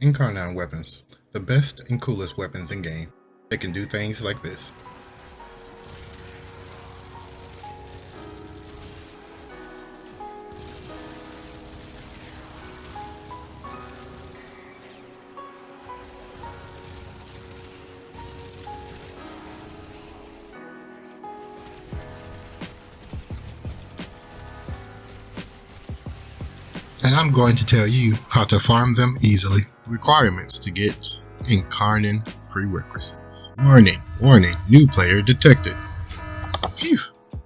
Incarnon weapons, the best and coolest weapons in game. They can do things like this. And I'm going to tell you how to farm them easily. Requirements to get Incarnon prerequisites. Warning, warning, new player detected. Phew,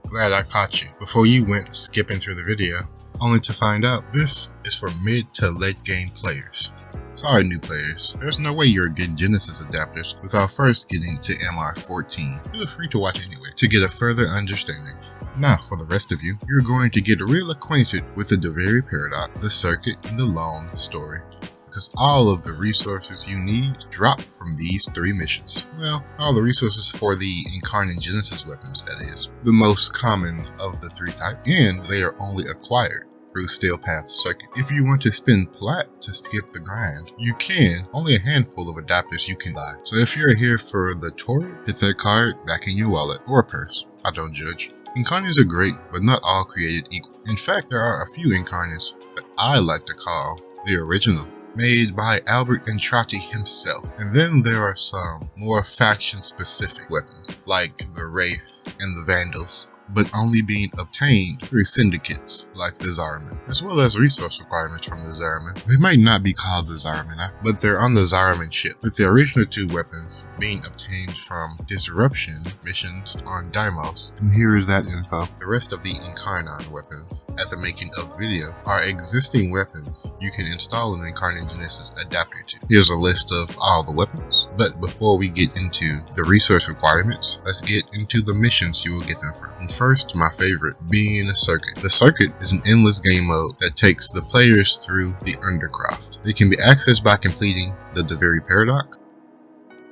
glad I caught you before you went skipping through the video, only to find out this is for mid to late game players. Sorry new players, there's no way you're getting Genesis adapters without first getting to MR14. Feel free to watch anyway to get a further understanding. Now, for the rest of you, you're going to get real acquainted with the Devary Paradox, the circuit, and the long story, because all of the resources you need drop from these three missions. Well, all the resources for the Incarnon Genesis weapons, that is. The most common of the three types, and they are only acquired through Steel Path Circuit. If you want to spend plat to skip the grind, you can. Only a handful of adapters you can buy. So if you're here for the tutorial, hit that card back in your wallet or purse. I don't judge. Incarnons are great, but not all created equal. In fact, there are a few Incarnons that I like to call the original, made by Albert Entrati himself. And then there are some more faction-specific weapons, like the Wraith and the Vandals, but only being obtained through syndicates like the Zariman, as well as resource requirements from the Zariman. They might not be called the Zariman, but they're on the Zariman ship, with the original two weapons being obtained from disruption missions on Deimos. And here is that info. The rest of the Incarnon weapons, at the making of the video, are existing weapons you can install an Incarnon Genesis adapter to. Here's a list of all the weapons, but before we get into the resource requirements, let's get into the missions you will get them from. And first, my favorite, being a circuit. The circuit is an endless game mode that takes the players through the Undercroft. It can be accessed by completing the Devary Paradox,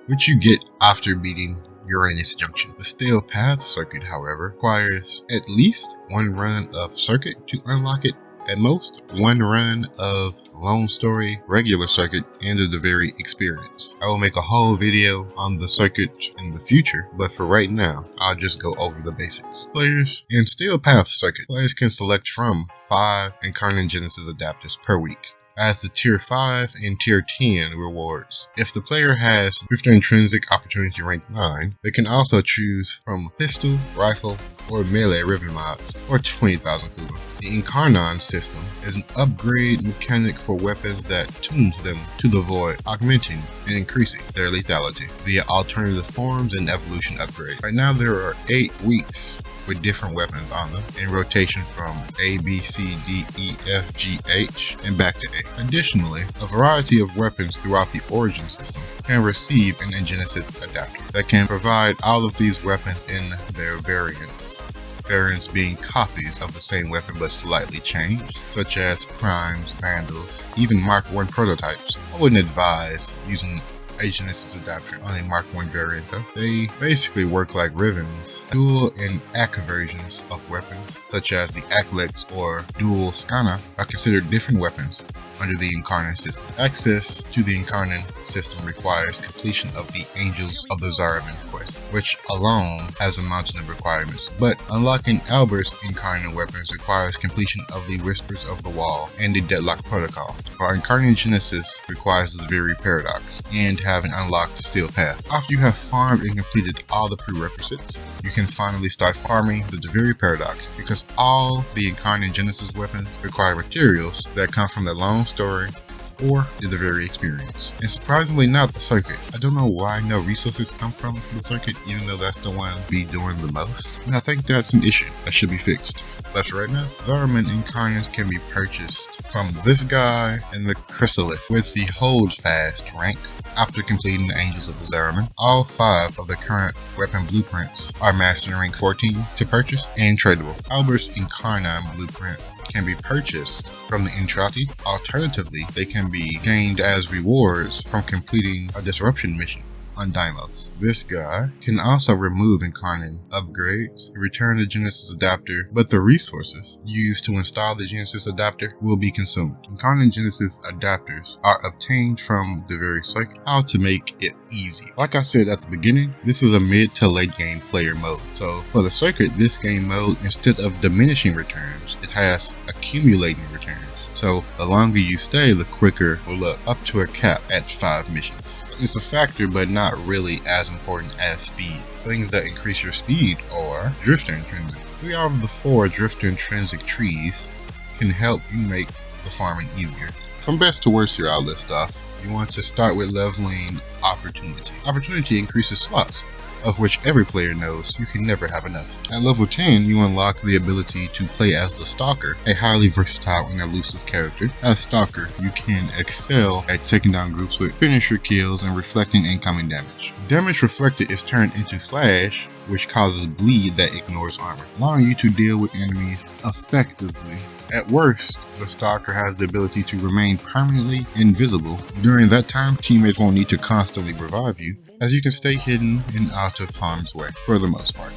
which you get after beating Uranus Junction. The Steel Path Circuit, however, requires at least one run of Circuit to unlock it, at most one run of Lone Story, regular circuit, and the Devary experience. I will make a whole video on the circuit in the future, but for right now, I'll just go over the basics. Players in Steel Path Circuit, players can select from 5 Incarnon Genesis adapters per week as the Tier 5 and Tier 10 rewards. If the player has 50 intrinsic opportunity rank 9, they can also choose from pistol, rifle, or melee ribbon mods, or 20,000 Kuba. The Incarnon system is an upgrade mechanic for weapons that tunes them to the void, augmenting and increasing their lethality via alternative forms and evolution upgrade. Right now there are 8 weeks with different weapons on them in rotation from A, B, C, D, E, F, G, H, and back to A. Additionally, a variety of weapons throughout the Origin system can receive an Genesis adapter that can provide all of these weapons in their variants. Variants being copies of the same weapon but slightly changed, such as primes, vandals, even Mark I prototypes. I wouldn't advise using a Genesis adapter on a Mark I variant though. They basically work like ribbons. Dual and AK versions of weapons, such as the Aklex or Dual Skana, are considered different weapons under the Incarnon system. Access to the Incarnon system requires completion of the Angels of the Zariman quest, which alone has a mountain of requirements, but unlocking Albert's Incarnon weapons requires completion of the Whispers of the Wall and the Deadlock Protocol. For Incarnon Genesis requires the Devary Paradox and having unlocked the Steel Path. After you have farmed and completed all the prerequisites, you can finally start farming the Devary Paradox, because all the Incarnon Genesis weapons require materials that come from the Lone Story or the Devary experience. And surprisingly not the circuit. I don't know why no resources come from the circuit, even though that's the one be doing the most. And I think that's an issue that should be fixed. But for right now, Zariman Incarnons can be purchased from this guy and the Chrysalis with the Hold Fast rank. After completing the Angels of the Zariman, all 5 of the current weapon blueprints are Master rank 14 to purchase and tradable. Albert's Incarnon blueprints can be purchased from the Entrati. Alternatively, they can be gained as rewards from completing a disruption mission on Deimos. This guy can also remove Incarnon upgrades, return the Genesis adapter, but the resources used to install the Genesis adapter will be consumed. Incarnon Genesis adapters are obtained from the very circuit. How to make it easy. Like I said at the beginning, this is a mid to late game player mode. So for the circuit, this game mode, instead of diminishing returns, it has accumulating returns. So the longer you stay, the quicker will look, up to a cap at 5 missions. It's a factor, but not really as important as speed. Things that increase your speed are drifter intrinsics. 3 out of the 4 drifter intrinsic trees can help you make the farming easier. From best to worst here, I'll list off. You want to start with leveling opportunity. Opportunity increases slots, of which every player knows you can never have enough. At level 10, you unlock the ability to play as the Stalker, a highly versatile and elusive character. As Stalker, you can excel at taking down groups with finisher kills and reflecting incoming damage. Damage reflected is turned into Slash, which causes bleed that ignores armor, allowing you to deal with enemies effectively. At worst, the Stalker has the ability to remain permanently invisible. During that time, teammates won't need to constantly revive you, as you can stay hidden and out of harm's way for the most part.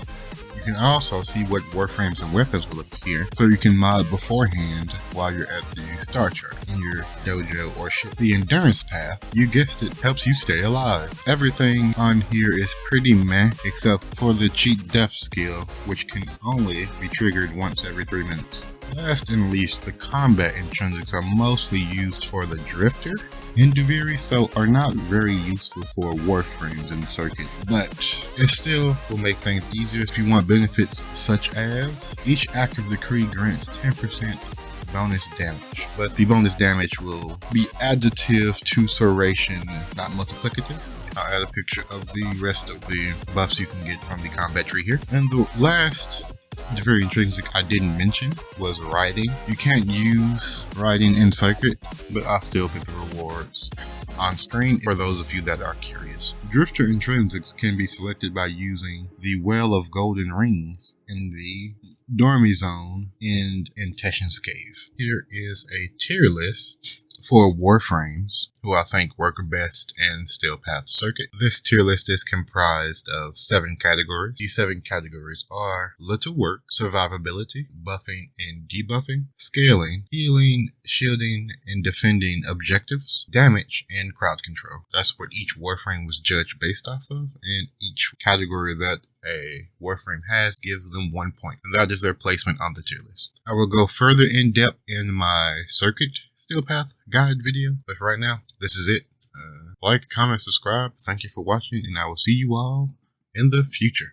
You can also see what warframes and weapons will appear, so you can mod beforehand while you're at the star chart in your dojo or ship. The endurance path, you guessed it, helps you stay alive. Everything on here is pretty meh, except for the cheat death skill, which can only be triggered once every 3 minutes. Last and least, the combat intrinsics are mostly used for the drifter and Duviri, so are not very useful for warframes in the circuit, but it still will make things easier if you want benefits such as each active decree grants 10% bonus damage, but the bonus damage will be additive to Suration, not multiplicative. I'll add a picture of the rest of the buffs you can get from the combat tree here. And the last very intrinsic I didn't mention was riding. You can't use riding in circuit, but I'll still put the rewards on screen for those of you that are curious. Drifter intrinsics can be selected by using the Well of Golden Rings in the Dormy Zone and in Teshin's Cave. Here is a tier list for warframes who I think work best in Steel Path Circuit. This tier list is comprised of 7 categories. These 7 categories are little work, survivability, buffing and debuffing, scaling, healing, shielding and defending objectives, damage, and crowd control. That's what each warframe was judged based off of, and each category that a warframe has gives them 1 point, and that is their placement on the tier list. I will go further in depth in my circuit Steel Path guide video, but right now, this is it. Like, comment, subscribe. Thank you for watching, and I will see you all in the future.